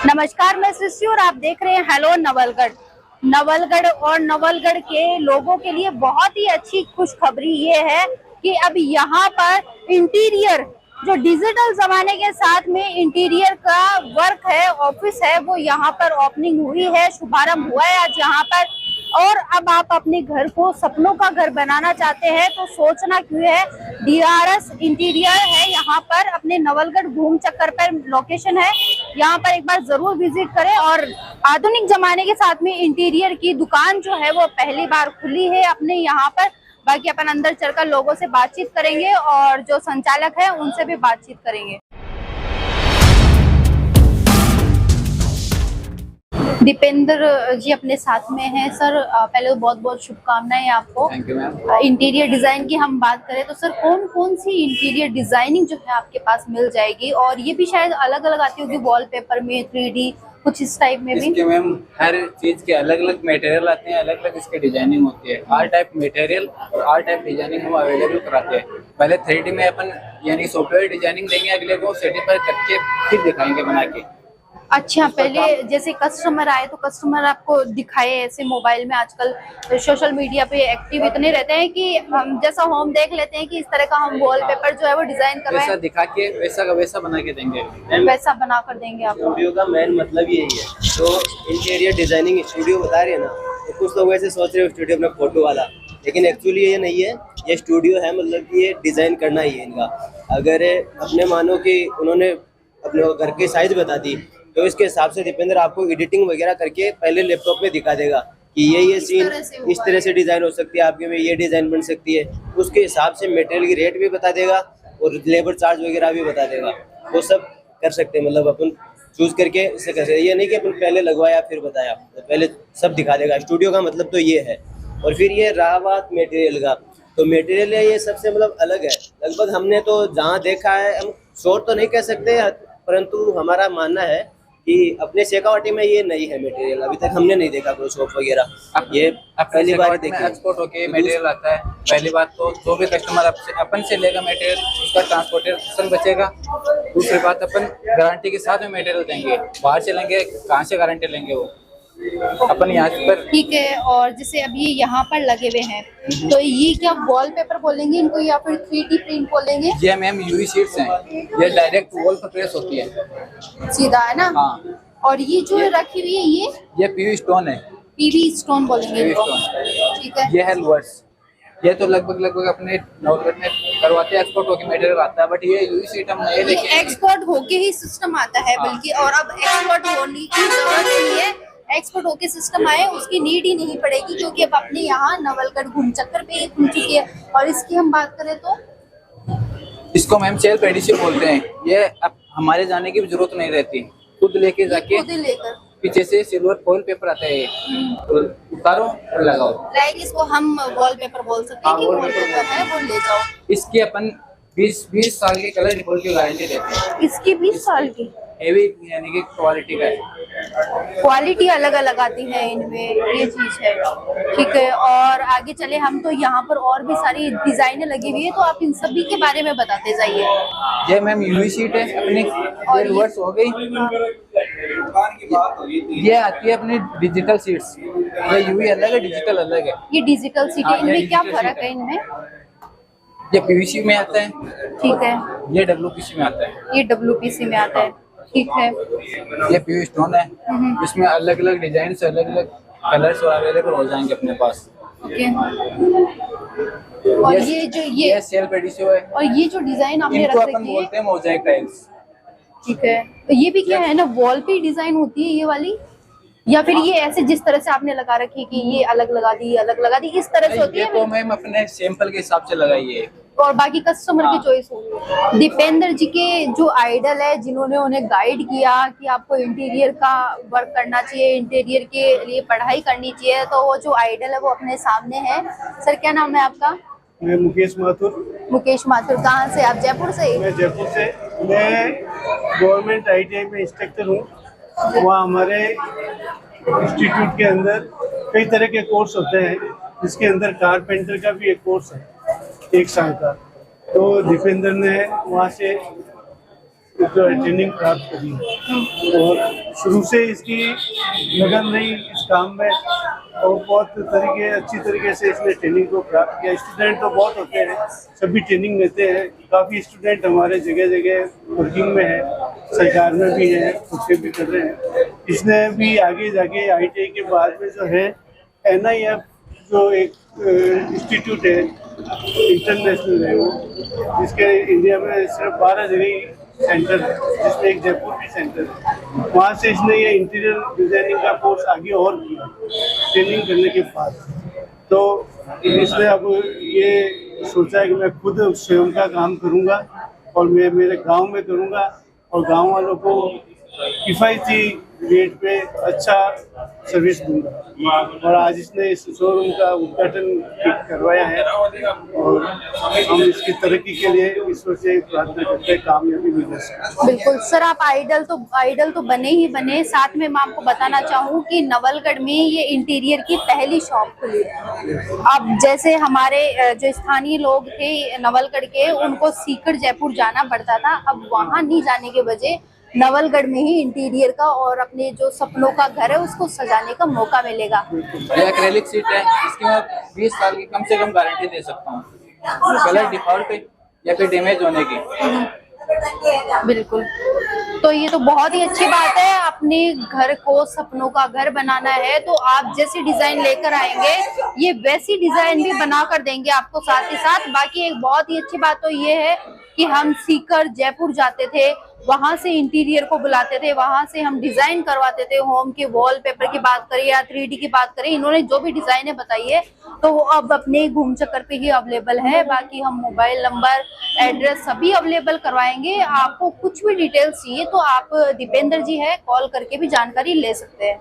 नमस्कार, मैं सृष्टि और आप देख रहे हैं हेलो नवलगढ़। नवलगढ़ के लोगों के लिए बहुत ही अच्छी खुशखबरी ये है कि अब यहाँ पर इंटीरियर जो डिजिटल जमाने के साथ में इंटीरियर का वर्क है, ऑफिस है, वो यहाँ पर ओपनिंग हुई है, शुभारंभ हुआ है आज यहाँ पर। और अब आप अपने घर को सपनों का घर बनाना चाहते हैं तो सोचना क्यों है, DRS इंटीरियर है यहाँ पर, अपने नवलगढ़ घूम चक्कर पर लोकेशन है। यहाँ पर एक बार जरूर विजिट करें। और आधुनिक जमाने के साथ में इंटीरियर की दुकान जो है वो पहली बार खुली है अपने यहाँ पर। बाकी अपन अंदर चलकर लोगों से बातचीत करेंगे और जो संचालक है उनसे भी बातचीत करेंगे। दीपेंद्र जी अपने साथ में हैं। सर पहले तो बहुत बहुत शुभकामनाएं आपको। Thank you ma'am. Interior design की हम बात करें तो सर कौन कौन सी इंटीरियर डिजाइनिंग जो है आपके पास मिल जाएगी, और ये भी शायद अलग अलग आती होगी वॉलपेपर में, 3D कुछ इस टाइप में भी? इसके मैम हर चीज के अलग अलग मटेरियल आते हैं, अलग अलग इसकी डिजाइनिंग होती है। हर टाइप मटेरियल और हर टाइप डिजाइनिंग हम अवेलेबल कराते हैं। पहले 3D में अपन यानी सॉफ्टवेयर डिजाइनिंग देंगे, अगले को सर्टिफाई करके फिर दिखाएंगे बना के। अच्छा, पहले जैसे कस्टमर आए तो कस्टमर आपको दिखाए ऐसे मोबाइल में। आजकल सोशल मीडिया पे एक्टिव इतने रहते हैं कि हम जैसा होम देख लेते हैं कि इस तरह का हम वॉलपेपर जो है वो डिजाइन करवाएं, वैसा दिखा के वैसा का वैसा बना के देंगे, वैसा बना कर देंगे आपको। स्टूडियो का मेन मतलब यही है। तो इंटीरियर डिजाइनिंग स्टूडियो बता रहे हैं ना, तो कुछ लोग ऐसे सोच रहे हो स्टूडियो में फोटो वाला, लेकिन एक्चुअली ये नहीं है। ये स्टूडियो है, मतलब कि ये डिजाइन करना ही है इनका। अगर अपने मानो कि उन्होंने अपने घर की साइज बता दी तो इसके हिसाब से दीपेंद्र आपको एडिटिंग वगैरह करके पहले लैपटॉप में दिखा देगा कि ये सीन इस तरह से डिजाइन हो सकती है, आपके में ये डिजाइन बन सकती है। उसके हिसाब से मटेरियल की रेट भी बता देगा और लेबर चार्ज वगैरह भी बता देगा। वो सब कर सकते हैं, मतलब अपन चूज करके इससे कर सकते हैं। ये नहीं कि अपन पहले लगवाया फिर बताया, तो पहले सब दिखा देगा। स्टूडियो का मतलब तो ये है। और फिर ये रहा बात मटेरियल का, तो मटेरियल है ये सबसे मतलब अलग है। लगभग हमने तो जहाँ देखा है, हम शॉर्ट तो नहीं कह सकते, परंतु हमारा मानना है कि अपने शेखावाटी में ये नहीं है मटेरियल। अभी तक हमने नहीं देखा कोई शॉप वगैरह। ये पहली बार देखी। एक्सपोर्ट होके मटेरियल आता है। पहली बात तो जो भी कस्टमर अपन से लेगा मटेरियल, उसका ट्रांसपोर्टेशन बचेगा। दूसरी बात, अपन गारंटी के साथ में मटेरियल देंगे। बाहर से लेंगे, कहाँ से गारंटी लेंगे वो अपन यहाँ पर। ठीक है। और जैसे अब ये यहाँ पर लगे हुए हैं तो ये क्या वॉलपेपर बोलेंगे इनको या फिर 3D प्रिंट बोलेंगे? ये मैम यूवी शीट्स हैं, ये डायरेक्ट वॉल पर प्रेस होती है, सीधा है ना? हाँ। और ये जो रखी हुई है ये पीवी स्टोन है, PV स्टोन बोलेंगे पीवी इनको। स्टोन। ठीक है। ये है लुअर्स। ये तो लगभग अपने नवलगढ़ में करवाते हैं, एक्सपोर्ट होके मटेरियल आता है। बट ये यूवी शीट हम नहीं लेके, एक्सपोर्ट होके ही सिस्टम आता है। हाँ। बल्कि और अब एक्सपोर्ट होने की जरूरत नहीं है, एक्सपोर्ट होके सिस्टम आए उसकी नीड ही नहीं पड़ेगी, क्योंकि अब अपने यहाँ नवलगढ़ घूम चक्कर पे ही खुल चुकी है। और इसकी हम बात करें तो इसको मैम सेल्फ एडिशन बोलते हैं। ये अब हमारे जाने की भी जरूरत नहीं रहती, खुद लेके जाके खुद ही लेकर पीछे से सिल्वर फॉइल पेपर आता है, तो उतारो और लगाओ। लाइक इसको हम वॉलपेपर बोल सकते हैं कि वॉलपेपर है वो ले जाओ। इसकी अपन 20 साल की कलर रिपोर्ट की गारंटी देते हैं। इसकी 20 साल की हेवी यानी कि क्वालिटी का है। क्वालिटी अलग अलग आती है इनमें, ये चीज है। ठीक है। और आगे चले हम तो यहाँ पर और भी सारी डिजाइनें लगी हुई है, तो आप इन सभी के बारे में बताते जाइए। ये मैम यूवी शीट है अपनी, ये लुअर्स हो गई। ये आती है अपनी डिजिटल शीट्स। ये यूवी अलग है, डिजिटल अलग है। ये डिजिटल सीट है, इनमें क्या फर्क है इनमें? ये पीवीसी में आता है, ठीक है। ये डब्ल्यूपीसी में आता है। ये WPC में आता है। ठीक है। ये पीवी स्टोन है, इसमें अलग अलग डिजाइन से अलग अलग कलर्स अवेलेबल हो जाएंगे अपने पास। ओके। और ये जो ये सेल्फ एडिशन है। और ये जो डिजाइन आपने इनको रख अपन रखी है, बोलते हैं मोजाइक टाइल्स। ठीक है, तो ये भी क्या है ना, वॉल पे डिजाइन होती है ये वाली, या फिर ये ऐसे जिस तरह से आपने लगा रखी है कि ये अलग लगा दी, अलग लगा दी, इस तरह से होती ये है? तो मैम अपने सैंपल के हिसाब से लगाई है, और बाकी कस्टमर की चॉइस होगी। दीपेंद्र जी के जो आइडल है, जिन्होंने उन्हें गाइड किया कि आपको इंटीरियर का वर्क करना चाहिए, इंटीरियर के लिए पढ़ाई करनी चाहिए, तो वो जो आइडल है वो अपने सामने है। सर क्या नाम है आपका? मैं मुकेश माथुर। मुकेश माथुर। कहाँ से आप? जयपुर से? मैं जयपुर से। मैं गवर्नमेंट ITI में इंस्ट्रक्टर हूँ। वहाँ हमारे इंस्टीट्यूट के अंदर कई तरह के कोर्स होते हैं, जिसके अंदर कारपेंटर का भी एक कोर्स है 1 साल का। तो दीपेंद्र ने वहाँ से ट्रेनिंग प्राप्त करी है और शुरू से इसकी लगन रही इस काम में और बहुत अच्छी तरीके से इसने ट्रेनिंग को प्राप्त किया। स्टूडेंट तो बहुत होते हैं, सभी ट्रेनिंग लेते हैं, काफ़ी स्टूडेंट हमारे जगह जगह वर्किंग में है, सरकार में भी है, खुद से भी कर रहे हैं। इसने भी आगे जाके ITI के बाद में जो है NIF जो एक इंस्टीट्यूट है इंटरनेशनल है वो, जिसके इंडिया में सिर्फ 12 जगह सेंटर है, जिसमें एक जयपुर भी सेंटर है। वहाँ से इसने ये इंटीरियर डिजाइनिंग का कोर्स आगे और किया ट्रेनिंग करने के बाद। तो इसने अब ये सोचा है कि मैं खुद स्वयं का काम करूँगा और मैं मेरे गांव में करूँगा और गांव वालों को किफ़ायती रेट पे अच्छा सर्विस दूंगा। और आज इसने इस शोरूम का उद्घाटन करवाया है और हम इसकी तरक्की के लिए ईश्वर से प्रार्थना करते हैं कामयाबी मिल सके। बिल्कुल सर, आप आइडल तो बने ही बने। साथ में मैं आपको बताना चाहूँ कि नवलगढ़ में ये इंटीरियर की पहली शॉप खुली है। अब जैसे हमारे जो स्थानीय लोग थे नवलगढ़ के, उनको सीकर जयपुर जाना पड़ता था, अब वहाँ नहीं जाने के वजह नवलगढ़ में ही इंटीरियर का और अपने जो सपनों का घर है उसको सजाने का मौका मिलेगा। ये एक्रेलिक सीट है, इसकी मैं 20 साल की कम से कम गारंटी दे सकता हूँ, कलर डिफॉल्ट या फिर डैमेज होने की। बिल्कुल, तो ये तो बहुत ही अच्छी बात है। अपने घर को सपनों का घर बनाना है तो आप जैसी डिजाइन लेकर आएंगे ये वैसी डिजाइन भी बना कर देंगे आपको। साथ ही साथ बाकी एक बहुत ही अच्छी बात तो ये है कि हम सीकर जयपुर जाते थे, वहां से इंटीरियर को बुलाते थे, वहां से हम डिजाइन करवाते थे। होम के वॉलपेपर की बात करें या 3D की बात करें, इन्होंने जो भी डिजाइने बताई है तो वो अब अपने घूम चक्कर पे ही अवेलेबल है। बाकी हम मोबाइल नंबर, एड्रेस सभी अवेलेबल करवाएंगे। आपको कुछ भी डिटेल्स चाहिए तो आप दीपेंद्र जी है, कॉल करके भी जानकारी ले सकते हैं।